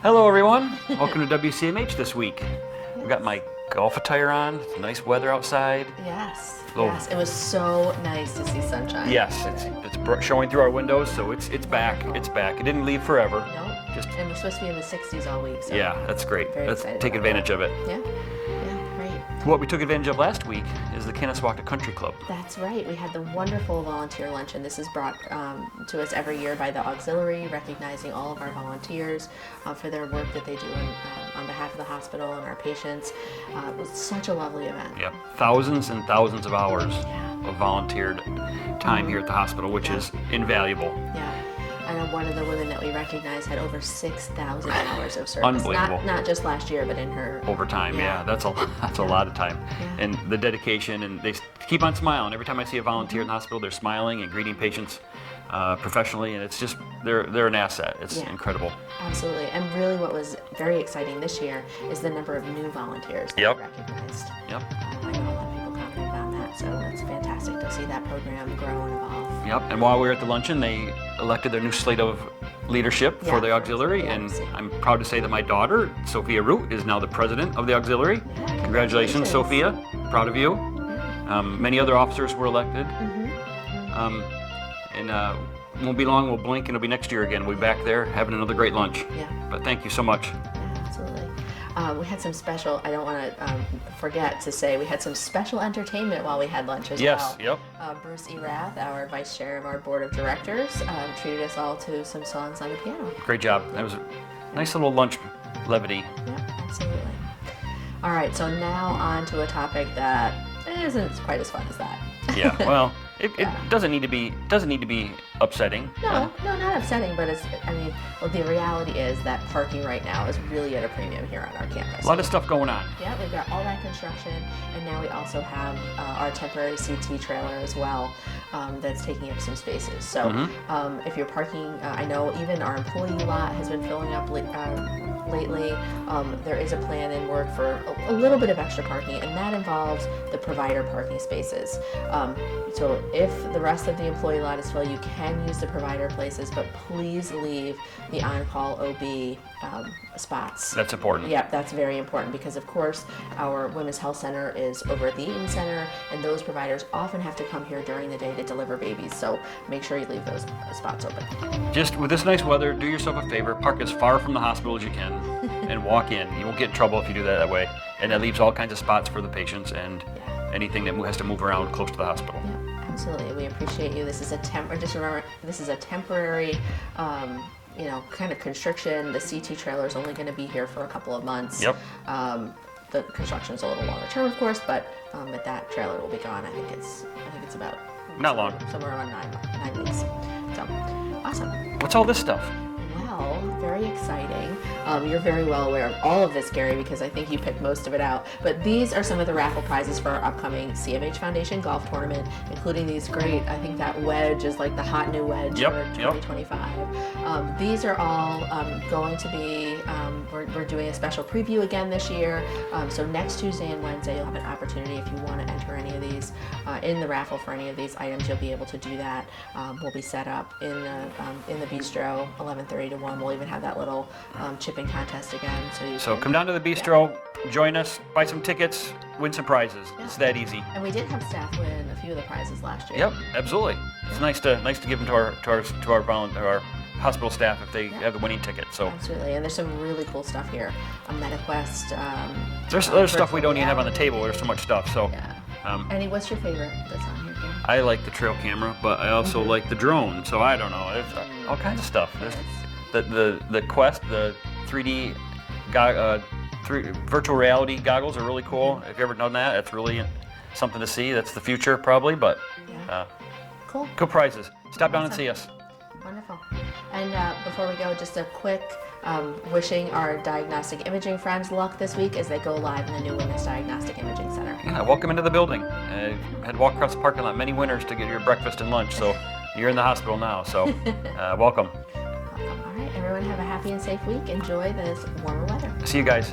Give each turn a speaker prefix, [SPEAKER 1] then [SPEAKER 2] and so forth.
[SPEAKER 1] Hello everyone, welcome to WCMH this week. We've got my golf attire on, it's nice weather outside.
[SPEAKER 2] Yes,
[SPEAKER 1] Oh.
[SPEAKER 2] yes, it was so nice to see sunshine.
[SPEAKER 1] Yes, it's showing through our windows, so it's back, it's back. It didn't leave forever.
[SPEAKER 2] Nope.
[SPEAKER 1] Just
[SPEAKER 2] And we're supposed to be in the 60s all week. So
[SPEAKER 1] yeah, that's great.
[SPEAKER 2] very
[SPEAKER 1] Let's
[SPEAKER 2] excited
[SPEAKER 1] take
[SPEAKER 2] about
[SPEAKER 1] advantage of it.
[SPEAKER 2] Yeah, yeah, great.
[SPEAKER 1] What we took advantage of last week is the Kennesaw Country Club.
[SPEAKER 2] That's right. We had the wonderful volunteer luncheon. This is brought to us every year by the auxiliary, recognizing all of our volunteers for their work that they do on behalf of the hospital and our patients. It was such a lovely event.
[SPEAKER 1] Yep, thousands and thousands of hours
[SPEAKER 2] Yeah.
[SPEAKER 1] of volunteered time here at the hospital, which is invaluable.
[SPEAKER 2] Yeah. I know one of the women that we recognized had over 6,000 hours of service.
[SPEAKER 1] Unbelievable.
[SPEAKER 2] Not just last year, but in her
[SPEAKER 1] Overtime, yeah, that's a lot of time.
[SPEAKER 2] Yeah.
[SPEAKER 1] And the dedication, and they keep on smiling. Every time I see a volunteer in the hospital, they're smiling and greeting patients professionally, and it's just, they're an asset. It's
[SPEAKER 2] Yeah.
[SPEAKER 1] incredible.
[SPEAKER 2] Absolutely. And really what was very exciting this year is the number of new volunteers that
[SPEAKER 1] Yep.
[SPEAKER 2] we recognized.
[SPEAKER 1] Yep,
[SPEAKER 2] I know a lot of people commented on that, so it's fantastic to see that program grow and evolve.
[SPEAKER 1] yep. And while we were at the luncheon, they elected their new slate of leadership for
[SPEAKER 2] Yeah.
[SPEAKER 1] the auxiliary,
[SPEAKER 2] Yeah.
[SPEAKER 1] and I'm proud to say that my daughter, Sophia Root, is now the president of the auxiliary.
[SPEAKER 2] Yeah,
[SPEAKER 1] Congratulations, Sophia. Proud of you. Many other officers were elected. And won't be long, we'll blink and it'll be next year again. We'll be back there having another great lunch.
[SPEAKER 2] Yeah.
[SPEAKER 1] But thank you so much.
[SPEAKER 2] Yeah, absolutely. We had some special, I don't want to forget to say, we had some special entertainment while we had lunch as
[SPEAKER 1] Yes,
[SPEAKER 2] well.
[SPEAKER 1] yep.
[SPEAKER 2] Bruce E. Rath, our vice chair of our board of directors, treated us all to some songs on the piano.
[SPEAKER 1] Great job. That was a nice little lunch levity.
[SPEAKER 2] Yeah, absolutely. All right, so now on to a topic that isn't quite as fun as that.
[SPEAKER 1] Yeah, well, it
[SPEAKER 2] Yeah.
[SPEAKER 1] doesn't need to be upsetting.
[SPEAKER 2] No, not upsetting, but the reality is that parking right now is really at a premium here on our campus.
[SPEAKER 1] A lot of stuff going on.
[SPEAKER 2] Yeah, we've got all that construction, and now we also have our temporary CT trailer as well that's taking up some spaces. So if you're parking, I know even our employee lot has been filling up lately. There is a plan in work for a little bit of extra parking, and that involves the provider parking spaces. So if the rest of the employee lot is full, you can use the provider places, but please leave the on-call OB spots.
[SPEAKER 1] That's important.
[SPEAKER 2] Yeah, that's very important because, of course, our Women's Health Center is over at the Eaton Center, and those providers often have to come here during the day to deliver babies. So make sure you leave those spots open.
[SPEAKER 1] Just with this nice weather, do yourself a favor, park as far from the hospital as you can and walk in. You won't get in trouble if you do that way. And that leaves all kinds of spots for the patients and anything that has to move around close to the hospital.
[SPEAKER 2] Yeah, absolutely. We appreciate you. This is just remember, this is a temporary, kind of constriction. The CT trailer is only going to be here for a couple of months.
[SPEAKER 1] Yep.
[SPEAKER 2] The construction is a little longer term, of course, but that trailer will be gone. I think it's about
[SPEAKER 1] Not long.
[SPEAKER 2] somewhere around 9 weeks. So awesome.
[SPEAKER 1] What's all this stuff?
[SPEAKER 2] Well, very exciting. You're very well aware of all of this, Gary, because I think you picked most of it out. But these are some of the raffle prizes for our upcoming CMH Foundation golf tournament, including these great, I think that wedge is like the hot new wedge for 2025. These are all going to be, we're doing a special preview again this year. So next Tuesday and Wednesday, you'll have an opportunity if you want to enter any of these in the raffle for any of these items. You'll be able to do that. We'll be set up in the Bistro, 11:30 to 1. We'll even have that little chipping contest again. So
[SPEAKER 1] Come down to the Bistro, join us, buy some tickets, win some prizes. It's that easy.
[SPEAKER 2] And we did have staff win a few of the prizes last year.
[SPEAKER 1] Yep, absolutely. It's nice to give them to our hospital staff if they have the winning ticket. So
[SPEAKER 2] Absolutely, and there's some really cool stuff here. A MetaQuest.
[SPEAKER 1] there's stuff we don't even have on the table. There's so much stuff. So
[SPEAKER 2] Yeah. What's your favorite that's on here, Gary?
[SPEAKER 1] I like the trail camera, but I also like the drone. So I don't know. There's all kinds of stuff. There's the Quest, the 3D virtual reality goggles are really cool. If you ever done that, it's really something to see. That's the future probably, but
[SPEAKER 2] Cool.
[SPEAKER 1] good prizes. Stop down and see us.
[SPEAKER 2] Wonderful. And before we go, just a quick wishing our diagnostic imaging friends luck this week as they go live in the new Women's Diagnostic Imaging Center.
[SPEAKER 1] Yeah, welcome into the building. Had to walk across the parking lot many winters to get your breakfast and lunch, so you're in the hospital now, so welcome.
[SPEAKER 2] All right, everyone have a happy and safe week. Enjoy this warmer weather.
[SPEAKER 1] See you guys.